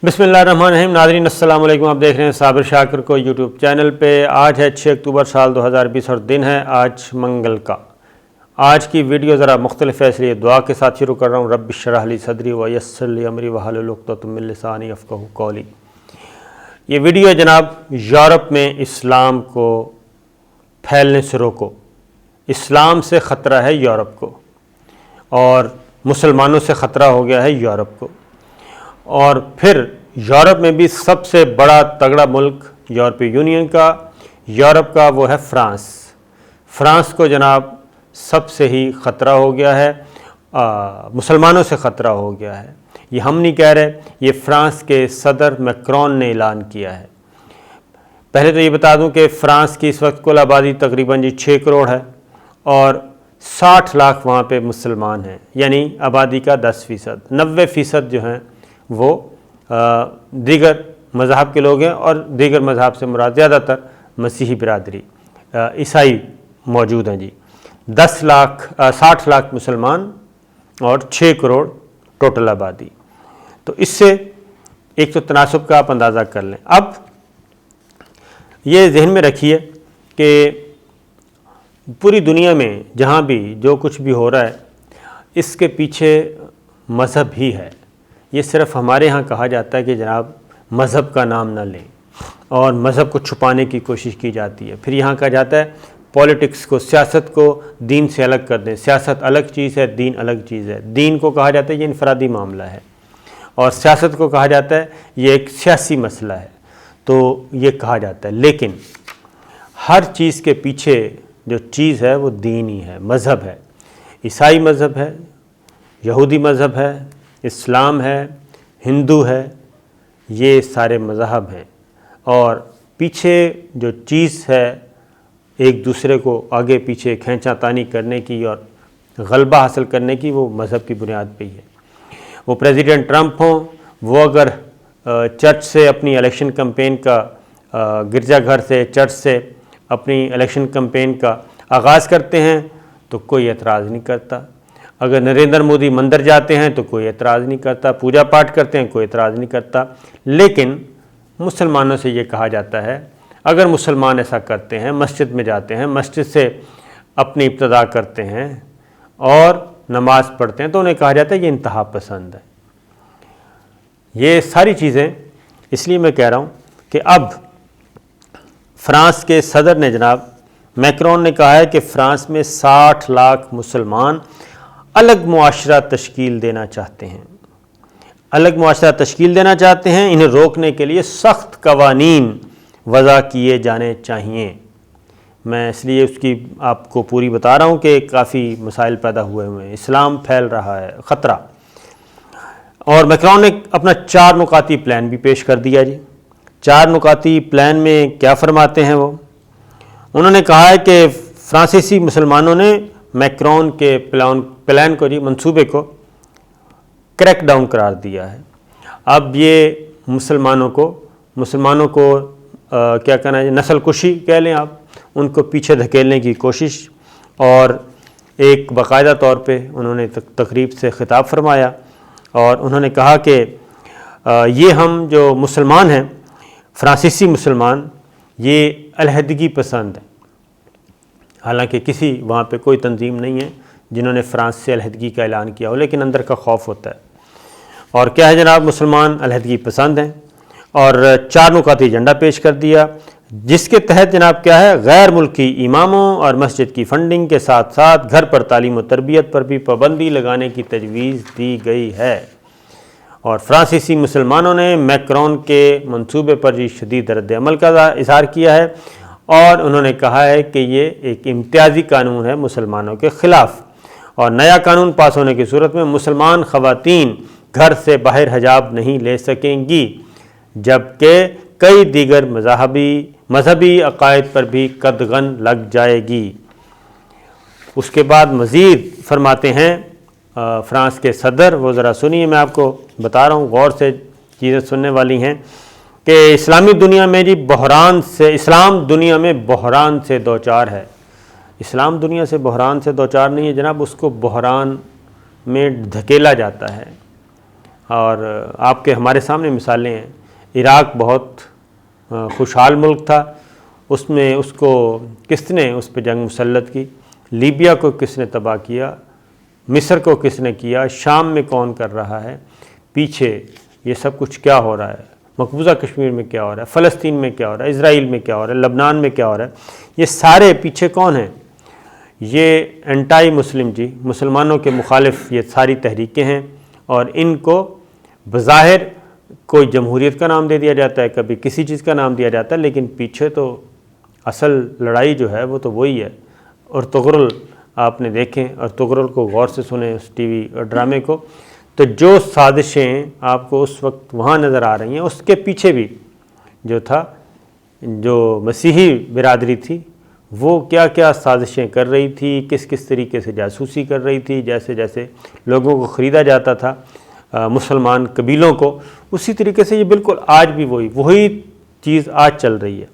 بسم اللہ الرحمن الرحیم۔ ناظرین السلام علیکم، آپ دیکھ رہے ہیں صابر شاکر کو یوٹیوب چینل پہ۔ آج ہے 6 اکتوبر سال 2020 اور دن ہے آج منگل کا۔ آج کی ویڈیو ذرا مختلف ہے، اس لیے دعا کے ساتھ شروع کر رہا ہوں۔ رب اشرح لی صدری ویسر لی امری واحلل عقدۃ من لسانی یفقہوا قولی۔ یہ ویڈیو ہے جناب، یورپ میں اسلام کو پھیلنے سے روکو۔ اسلام سے خطرہ ہے یورپ کو، اور مسلمانوں سے خطرہ ہو گیا ہے یورپ کو۔ اور پھر یورپ میں بھی سب سے بڑا تگڑا ملک یورپی یونین کا، یورپ کا، وہ ہے فرانس۔ فرانس کو جناب سب سے ہی خطرہ ہو گیا ہے، مسلمانوں سے خطرہ ہو گیا ہے۔ یہ ہم نہیں کہہ رہے، یہ فرانس کے صدر میکرون نے اعلان کیا ہے۔ پہلے تو یہ بتا دوں کہ فرانس کی اس وقت کل آبادی تقریباً 6 کروڑ ہے، اور 60 لاکھ وہاں پہ مسلمان ہیں، یعنی آبادی کا 10%۔ 90% جو ہیں وہ دیگر مذہب کے لوگ ہیں، اور دیگر مذہب سے مراد زیادہ تر مسیحی برادری، عیسائی موجود ہیں جی۔ 60 لاکھ مسلمان اور 6 کروڑ ٹوٹل آبادی۔ تو اس سے ایک تو تناسب کا آپ اندازہ کر لیں۔ اب یہ ذہن میں رکھیے کہ پوری دنیا میں جہاں بھی جو کچھ بھی ہو رہا ہے، اس کے پیچھے مذہب ہی ہے۔ یہ صرف ہمارے ہاں کہا جاتا ہے کہ جناب مذہب کا نام نہ لیں، اور مذہب کو چھپانے کی کوشش کی جاتی ہے۔ پھر یہاں کہا جاتا ہے پولیٹکس کو، سیاست کو دین سے الگ کر دیں۔ سیاست الگ چیز ہے، دین الگ چیز ہے۔ دین کو کہا جاتا ہے یہ انفرادی معاملہ ہے، اور سیاست کو کہا جاتا ہے یہ ایک سیاسی مسئلہ ہے۔ تو یہ کہا جاتا ہے، لیکن ہر چیز کے پیچھے جو چیز ہے وہ دین ہی ہے، مذہب ہے۔ عیسائی مذہب ہے، یہودی مذہب ہے، اسلام ہے، ہندو ہے، یہ سارے مذہب ہیں، اور پیچھے جو چیز ہے ایک دوسرے کو آگے پیچھے کھینچا تانی کرنے کی اور غلبہ حاصل کرنے کی، وہ مذہب کی بنیاد پہ ہی ہے۔ وہ پریزیڈنٹ ٹرمپ ہوں، وہ اگر چرچ سے اپنی الیکشن کمپین کا، گرجا گھر سے، چرچ سے اپنی الیکشن کمپین کا آغاز کرتے ہیں تو کوئی اعتراض نہیں کرتا۔ اگر نریندر مودی مندر جاتے ہیں تو کوئی اعتراض نہیں کرتا، پوجا پاٹ کرتے ہیں کوئی اعتراض نہیں کرتا۔ لیکن مسلمانوں سے یہ کہا جاتا ہے، اگر مسلمان ایسا کرتے ہیں، مسجد میں جاتے ہیں، مسجد سے اپنی ابتدا کرتے ہیں اور نماز پڑھتے ہیں، تو انہیں کہا جاتا ہے یہ انتہا پسند ہے۔ یہ ساری چیزیں اس لیے میں کہہ رہا ہوں کہ اب فرانس کے صدر نے جناب میکرون نے کہا ہے کہ فرانس میں 60 لاکھ مسلمان الگ معاشرہ تشکیل دینا چاہتے ہیں، الگ معاشرہ تشکیل دینا چاہتے ہیں۔ انہیں روکنے کے لیے سخت قوانین وضع کیے جانے چاہیے۔ میں اس لیے اس کی آپ کو پوری بتا رہا ہوں کہ کافی مسائل پیدا ہوئے ہیں، اسلام پھیل رہا ہے، خطرہ۔ اور میکرون نے اپنا 4 نکاتی پلان بھی پیش کر دیا جی۔ 4 نکاتی پلان میں کیا فرماتے ہیں وہ؟ انہوں نے کہا ہے کہ فرانسیسی مسلمانوں نے میکرون کے پلان کو، منصوبے کو کریک ڈاؤن قرار دیا ہے۔ اب یہ مسلمانوں کو کیا کہنا ہے، نسل کشی کہہ لیں آپ، ان کو پیچھے دھکیلنے کی کوشش، اور ایک باقاعدہ طور پہ انہوں نے تقریب سے خطاب فرمایا، اور انہوں نے کہا کہ یہ ہم جو مسلمان ہیں، فرانسیسی مسلمان، یہ علیحدگی پسند ہیں۔ حالانکہ کسی وہاں پہ کوئی تنظیم نہیں ہے جنہوں نے فرانس سے علیحدگی کا اعلان کیا ہو، لیکن اندر کا خوف ہوتا ہے۔ اور کیا ہے جناب، مسلمان علیحدگی پسند ہیں، اور 4 نکاتی ایجنڈا پیش کر دیا، جس کے تحت جناب کیا ہے، غیر ملکی اماموں اور مسجد کی فنڈنگ کے ساتھ ساتھ گھر پر تعلیم و تربیت پر بھی پابندی لگانے کی تجویز دی گئی ہے۔ اور فرانسیسی مسلمانوں نے میکرون کے منصوبے پر شدید رد عمل کا اظہار کیا ہے، اور انہوں نے کہا ہے کہ یہ ایک امتیازی قانون ہے مسلمانوں کے خلاف، اور نیا قانون پاس ہونے کی صورت میں مسلمان خواتین گھر سے باہر حجاب نہیں لے سکیں گی، جبکہ کئی دیگر مذہبی عقائد پر بھی قدغن لگ جائے گی۔ اس کے بعد مزید فرماتے ہیں فرانس کے صدر، وہ ذرا سنیے، میں آپ کو بتا رہا ہوں، غور سے چیزیں سننے والی ہیں، کہ اسلامی دنیا میں جی اسلام دنیا میں بحران سے دوچار ہے۔ اسلام دنیا سے بحران سے دوچار نہیں ہے جناب، اس کو بحران میں دھکیلا جاتا ہے۔ اور آپ کے ہمارے سامنے مثالیں ہیں۔ عراق بہت خوشحال ملک تھا، اس میں اس کو کس نے اس پہ جنگ مسلط کی، لیبیا کو کس نے تباہ کیا، مصر کو کس نے کیا، شام میں کون کر رہا ہے، پیچھے یہ سب کچھ کیا ہو رہا ہے، مقبوضہ کشمیر میں کیا ہو رہا ہے، فلسطین میں کیا ہو رہا ہے، اسرائیل میں کیا ہو رہا ہے، لبنان میں کیا ہو رہا ہے، یہ سارے پیچھے کون ہیں؟ یہ انٹائی مسلم جی، مسلمانوں کے مخالف یہ ساری تحریکیں ہیں، اور ان کو بظاہر کوئی جمہوریت کا نام دے دیا جاتا ہے، کبھی کسی چیز کا نام دیا جاتا ہے، لیکن پیچھے تو اصل لڑائی جو ہے وہ تو وہی ہے۔ اور ارطغرل آپ نے دیکھیں، ارطغرل کو غور سے سنیں اس ٹی وی اور ڈرامے کو، تو جو سازشیں آپ کو اس وقت وہاں نظر آ رہی ہیں، اس کے پیچھے بھی جو تھا، جو مسیحی برادری تھی وہ کیا کیا سازشیں کر رہی تھی، کس کس طریقے سے جاسوسی کر رہی تھی، جیسے جیسے لوگوں کو خریدا جاتا تھا مسلمان قبیلوں کو، اسی طریقے سے یہ بالکل آج بھی وہی چیز آج چل رہی ہے۔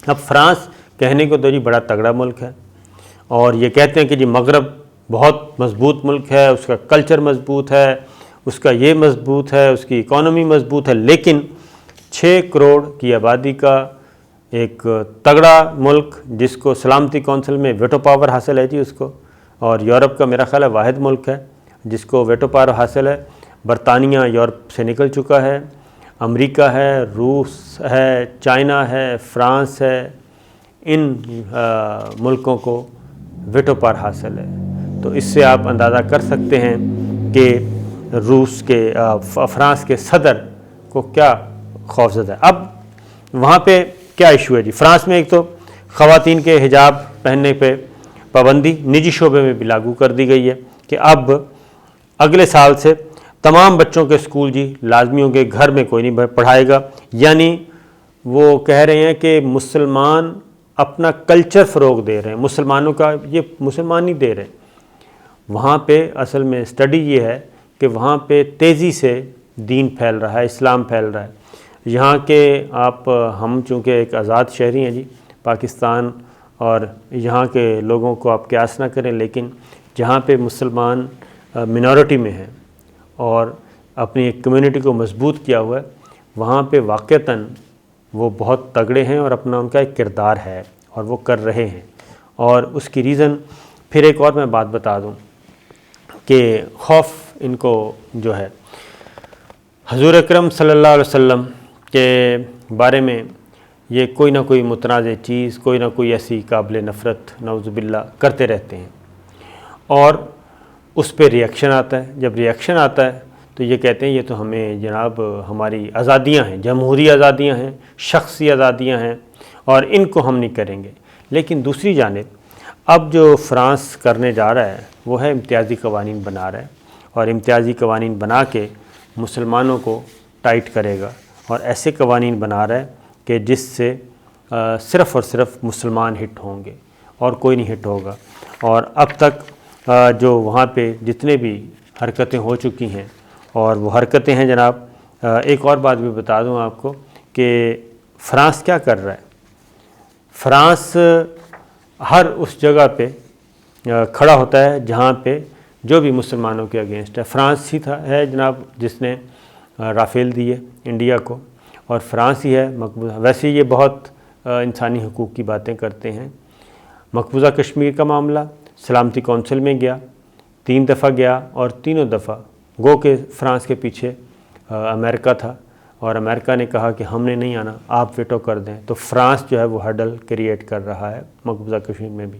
اب فرانس کہنے کو تو جی بڑا تگڑا ملک ہے، اور یہ کہتے ہیں کہ جی مغرب بہت مضبوط ملک ہے، اس کا کلچر مضبوط ہے، اس کا یہ مضبوط ہے، اس کی اکانومی مضبوط ہے، لیکن 6 کروڑ کی آبادی کا ایک تگڑا ملک جس کو سلامتی کونسل میں ویٹو پاور حاصل ہے جی اس کو، اور یورپ کا میرا خیال ہے واحد ملک ہے جس کو ویٹو پاور حاصل ہے۔ برطانیہ یورپ سے نکل چکا ہے، امریکہ ہے، روس ہے، چائنا ہے، فرانس ہے، ان ملکوں کو ویٹو پاور حاصل ہے۔ تو اس سے آپ اندازہ کر سکتے ہیں کہ روس کے فرانس کے صدر کو کیا خوفزدہ ہے۔ اب وہاں پہ کیا ایشو ہے جی؟ فرانس میں ایک تو خواتین کے حجاب پہننے پہ پابندی نجی شعبے میں بھی لاگو کر دی گئی ہے کہ اب اگلے سال سے تمام بچوں کے اسکول جی لازمی ہوں گے، گھر میں کوئی نہیں پڑھائے گا، یعنی وہ کہہ رہے ہیں کہ مسلمان اپنا کلچر فروغ دے رہے ہیں، مسلمانوں کا یہ مسلمان نہیں دے رہے۔ وہاں پہ اصل میں اسٹڈی یہ ہے کہ وہاں پہ تیزی سے دین پھیل رہا ہے، اسلام پھیل رہا ہے۔ یہاں کے ہم چونکہ ایک آزاد شہری ہیں جی پاکستان، اور یہاں کے لوگوں کو آپ قیاس نہ کریں، لیکن جہاں پہ مسلمان منورٹی میں ہیں اور اپنی ایک کمیونٹی کو مضبوط کیا ہوا ہے، وہاں پہ واقعتاً وہ بہت تگڑے ہیں، اور اپنا ان کا ایک کردار ہے اور وہ کر رہے ہیں۔ اور اس کی ریزن پھر ایک اور میں بات بتا دوں کہ خوف ان کو جو ہے حضور اکرم صلی اللہ علیہ وسلم کے بارے میں یہ کوئی نہ کوئی متنازع چیز، کوئی نہ کوئی ایسی قابل نفرت نعوذ باللہ کرتے رہتے ہیں، اور اس پہ ریئیکشن آتا ہے۔ جب ریئیکشن آتا ہے تو یہ کہتے ہیں یہ تو ہمیں جناب ہماری آزادیاں ہیں، جمہوری آزادیاں ہیں، شخصی آزادیاں ہیں، اور ان کو ہم نہیں کریں گے۔ لیکن دوسری جانب اب جو فرانس کرنے جا رہا ہے وہ ہے امتیازی قوانین بنا رہا ہے، اور امتیازی قوانین بنا کے مسلمانوں کو ٹائٹ کرے گا، اور ایسے قوانین بنا رہا ہے کہ جس سے صرف اور صرف مسلمان ہٹ ہوں گے اور کوئی نہیں ہٹ ہوگا۔ اور اب تک جو وہاں پہ جتنے بھی حرکتیں ہو چکی ہیں، اور وہ حرکتیں ہیں جناب، ایک اور بات بھی بتا دوں آپ کو کہ فرانس کیا کر رہا ہے۔ فرانس ہر اس جگہ پہ کھڑا ہوتا ہے جہاں پہ جو بھی مسلمانوں کے اگینسٹ ہے۔ فرانس ہی ہے جناب جس نے رافیل دیے انڈیا کو، اور فرانس ہی ہے ویسے یہ بہت انسانی حقوق کی باتیں کرتے ہیں۔ مقبوضہ کشمیر کا معاملہ سلامتی کونسل میں گیا، 3 دفعہ گیا، اور تینوں دفعہ گو کہ فرانس کے پیچھے امریکہ تھا، اور امریکہ نے کہا کہ ہم نے نہیں آنا، آپ ویٹو کر دیں، تو فرانس جو ہے وہ ہرڈل کریٹ کر رہا ہے مقبوضہ کشمیر میں بھی۔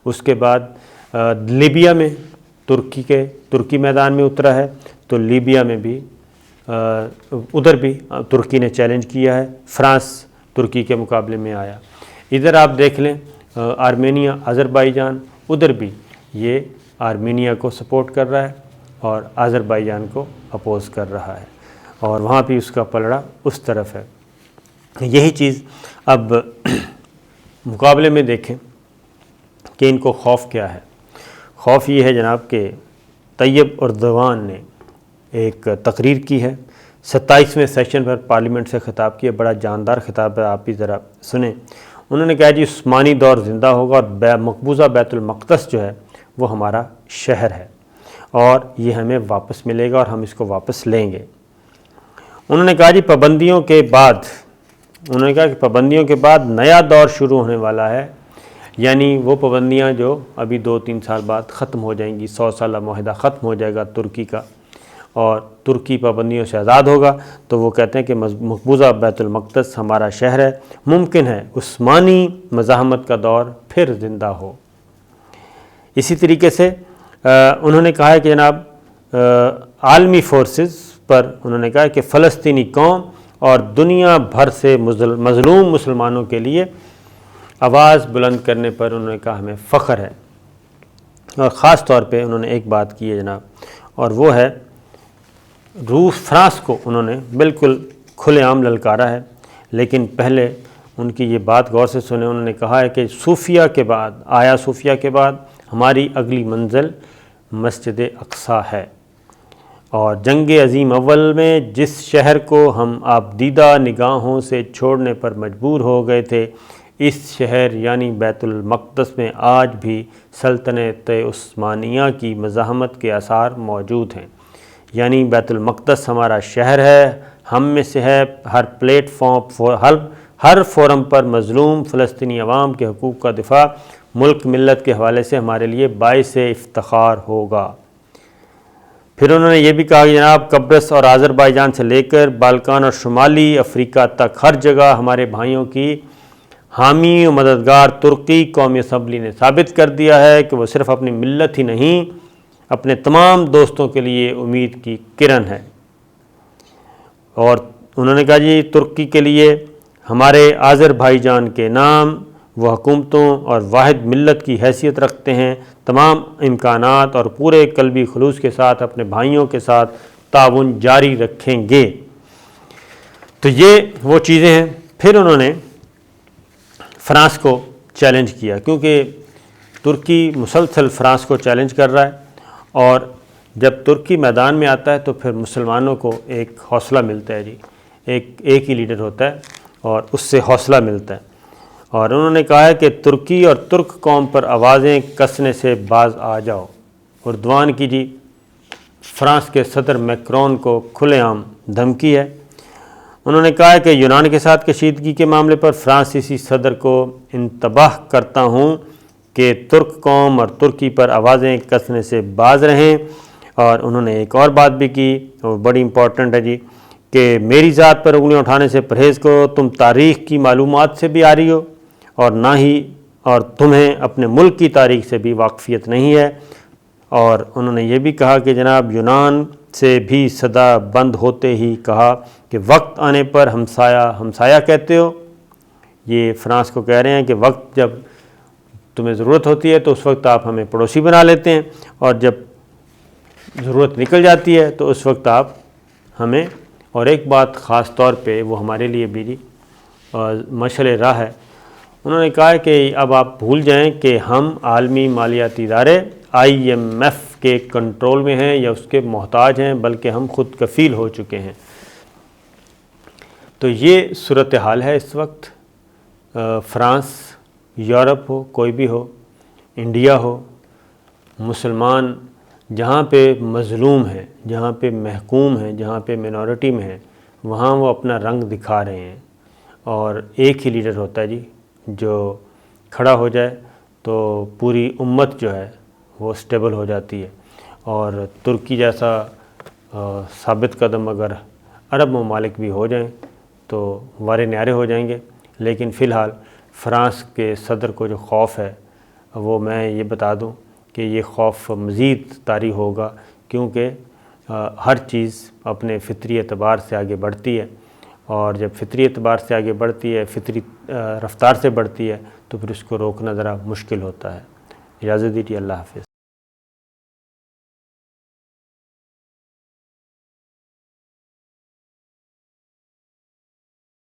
اس کے بعد لیبیا میں ترکی میدان میں اترا ہے، تو لیبیا میں بھی ادھر بھی ترکی نے چیلنج کیا ہے، فرانس ترکی کے مقابلے میں آیا۔ ادھر آپ دیکھ لیں آرمینیا، آذربائیجان، ادھر بھی یہ آرمینیا کو سپورٹ کر رہا ہے اور آذربائیجان کو اپوز کر رہا ہے، اور وہاں بھی اس کا پلڑا اس طرف ہے۔ یہی چیز اب مقابلے میں دیکھیں کہ ان کو خوف کیا ہے۔ خوف یہ ہے جناب کہ طیب اردوان نے ایک تقریر کی ہے 27ویں سیشن پر پارلیمنٹ سے خطاب کیا، بڑا جاندار خطاب ہے، آپ بھی ذرا سنیں۔ انہوں نے کہا جی عثمانی دور زندہ ہوگا، اور مقبوضہ بیت المقدس جو ہے وہ ہمارا شہر ہے، اور یہ ہمیں واپس ملے گا اور ہم اس کو واپس لیں گے۔ انہوں نے کہا جی پابندیوں کے بعد نیا دور شروع ہونے والا ہے، یعنی وہ پابندیاں جو ابھی 2-3 سال بعد ختم ہو جائیں گی۔ 100 سالہ معاہدہ ختم ہو جائے گا ترکی کا اور ترکی پابندیوں سے آزاد ہوگا، تو وہ کہتے ہیں کہ مقبوضہ بیت المقدس ہمارا شہر ہے، ممکن ہے عثمانی مزاحمت کا دور پھر زندہ ہو۔ اسی طریقے سے انہوں نے کہا ہے کہ جناب عالمی فورسز پر انہوں نے کہا کہ فلسطینی قوم اور دنیا بھر سے مظلوم مسلمانوں کے لیے آواز بلند کرنے پر انہوں نے کہا ہمیں فخر ہے۔ اور خاص طور پہ انہوں نے ایک بات کی ہے جناب، اور وہ ہے فرانس کو انہوں نے بالکل کھلے عام للکارا ہے، لیکن پہلے ان کی یہ بات غور سے سنیں۔ انہوں نے کہا ہے کہ صوفیہ کے بعد ہماری اگلی منزل مسجد اقصیٰ ہے، اور جنگ عظیم اول میں جس شہر کو ہم آبدیدہ نگاہوں سے چھوڑنے پر مجبور ہو گئے تھے، اس شہر یعنی بیت المقدس میں آج بھی سلطنت عثمانیہ کی مزاحمت کے آثار موجود ہیں۔ یعنی بیت المقدس ہمارا شہر ہے، ہم میں سے ہے، ہر فورم پر مظلوم فلسطینی عوام کے حقوق کا دفاع ملک ملت کے حوالے سے ہمارے لیے باعث افتخار ہوگا۔ پھر انہوں نے یہ بھی کہا کہ جناب قبرص اور آذربائیجان سے لے کر بالکان اور شمالی افریقہ تک ہر جگہ ہمارے بھائیوں کی حامی و مددگار ترکی قومی اسمبلی نے ثابت کر دیا ہے کہ وہ صرف اپنی ملت ہی نہیں، اپنے تمام دوستوں کے لیے امید کی کرن ہے۔ اور انہوں نے کہا جی ترکی کے لیے ہمارے آذربائیجان کے نام وہ حکومتوں اور واحد ملت کی حیثیت رکھتے ہیں، تمام امکانات اور پورے قلبی خلوص کے ساتھ اپنے بھائیوں کے ساتھ تعاون جاری رکھیں گے۔ تو یہ وہ چیزیں ہیں۔ پھر انہوں نے فرانس کو چیلنج کیا، کیونکہ ترکی مسلسل فرانس کو چیلنج کر رہا ہے، اور جب ترکی میدان میں آتا ہے تو پھر مسلمانوں کو ایک حوصلہ ملتا ہے جی، ایک ہی لیڈر ہوتا ہے اور اس سے حوصلہ ملتا ہے۔ اور انہوں نے کہا ہے کہ ترکی اور ترک قوم پر آوازیں کسنے سے باز آ جاؤ۔ اردوان کی جی فرانس کے صدر میکرون کو کھلے عام دھمکی ہے۔ انہوں نے کہا ہے کہ یونان کے ساتھ کشیدگی کے معاملے پر فرانسیسی صدر کو انتباہ کرتا ہوں کہ ترک قوم اور ترکی پر آوازیں کسنے سے باز رہیں۔ اور انہوں نے ایک اور بات بھی کی، وہ بڑی امپورٹنٹ ہے جی، کہ میری ذات پر انگلیاں اٹھانے سے پرہیز کرو، تم تاریخ کی معلومات سے بھی عاری ہو اور تمہیں اپنے ملک کی تاریخ سے بھی واقفیت نہیں ہے۔ اور انہوں نے یہ بھی کہا کہ جناب یونان سے بھی صدا بند ہوتے ہی کہا کہ وقت آنے پر ہمسایہ کہتے ہو۔ یہ فرانس کو کہہ رہے ہیں کہ وقت جب تمہیں ضرورت ہوتی ہے تو اس وقت آپ ہمیں پڑوسی بنا لیتے ہیں، اور جب ضرورت نکل جاتی ہے تو اس وقت آپ ہمیں۔ اور ایک بات خاص طور پہ وہ ہمارے لیے بھی مشعل راہ ہے، انہوں نے کہا ہے کہ اب آپ بھول جائیں کہ ہم عالمی مالیاتی ادارے IMF کے کنٹرول میں ہیں یا اس کے محتاج ہیں، بلکہ ہم خود کفیل ہو چکے ہیں۔ تو یہ صورتحال ہے اس وقت۔ فرانس، یورپ ہو، کوئی بھی ہو، انڈیا ہو، مسلمان جہاں پہ مظلوم ہیں، جہاں پہ محکوم ہیں، جہاں پہ منورٹی میں ہیں، وہاں وہ اپنا رنگ دکھا رہے ہیں۔ اور ایک ہی لیڈر ہوتا ہے جی جو کھڑا ہو جائے تو پوری امت جو ہے وہ سٹیبل ہو جاتی ہے۔ اور ترکی جیسا ثابت قدم اگر عرب ممالک بھی ہو جائیں تو وارے نیارے ہو جائیں گے۔ لیکن فی الحال فرانس کے صدر کو جو خوف ہے وہ میں یہ بتا دوں کہ یہ خوف مزید طاری ہوگا، کیونکہ ہر چیز اپنے فطری اعتبار سے آگے بڑھتی ہے، اور جب فطری اعتبار سے آگے بڑھتی ہے، فطری رفتار سے بڑھتی ہے، تو پھر اس کو روکنا ذرا مشکل ہوتا ہے۔ اجازت دیجیے، اللہ حافظ۔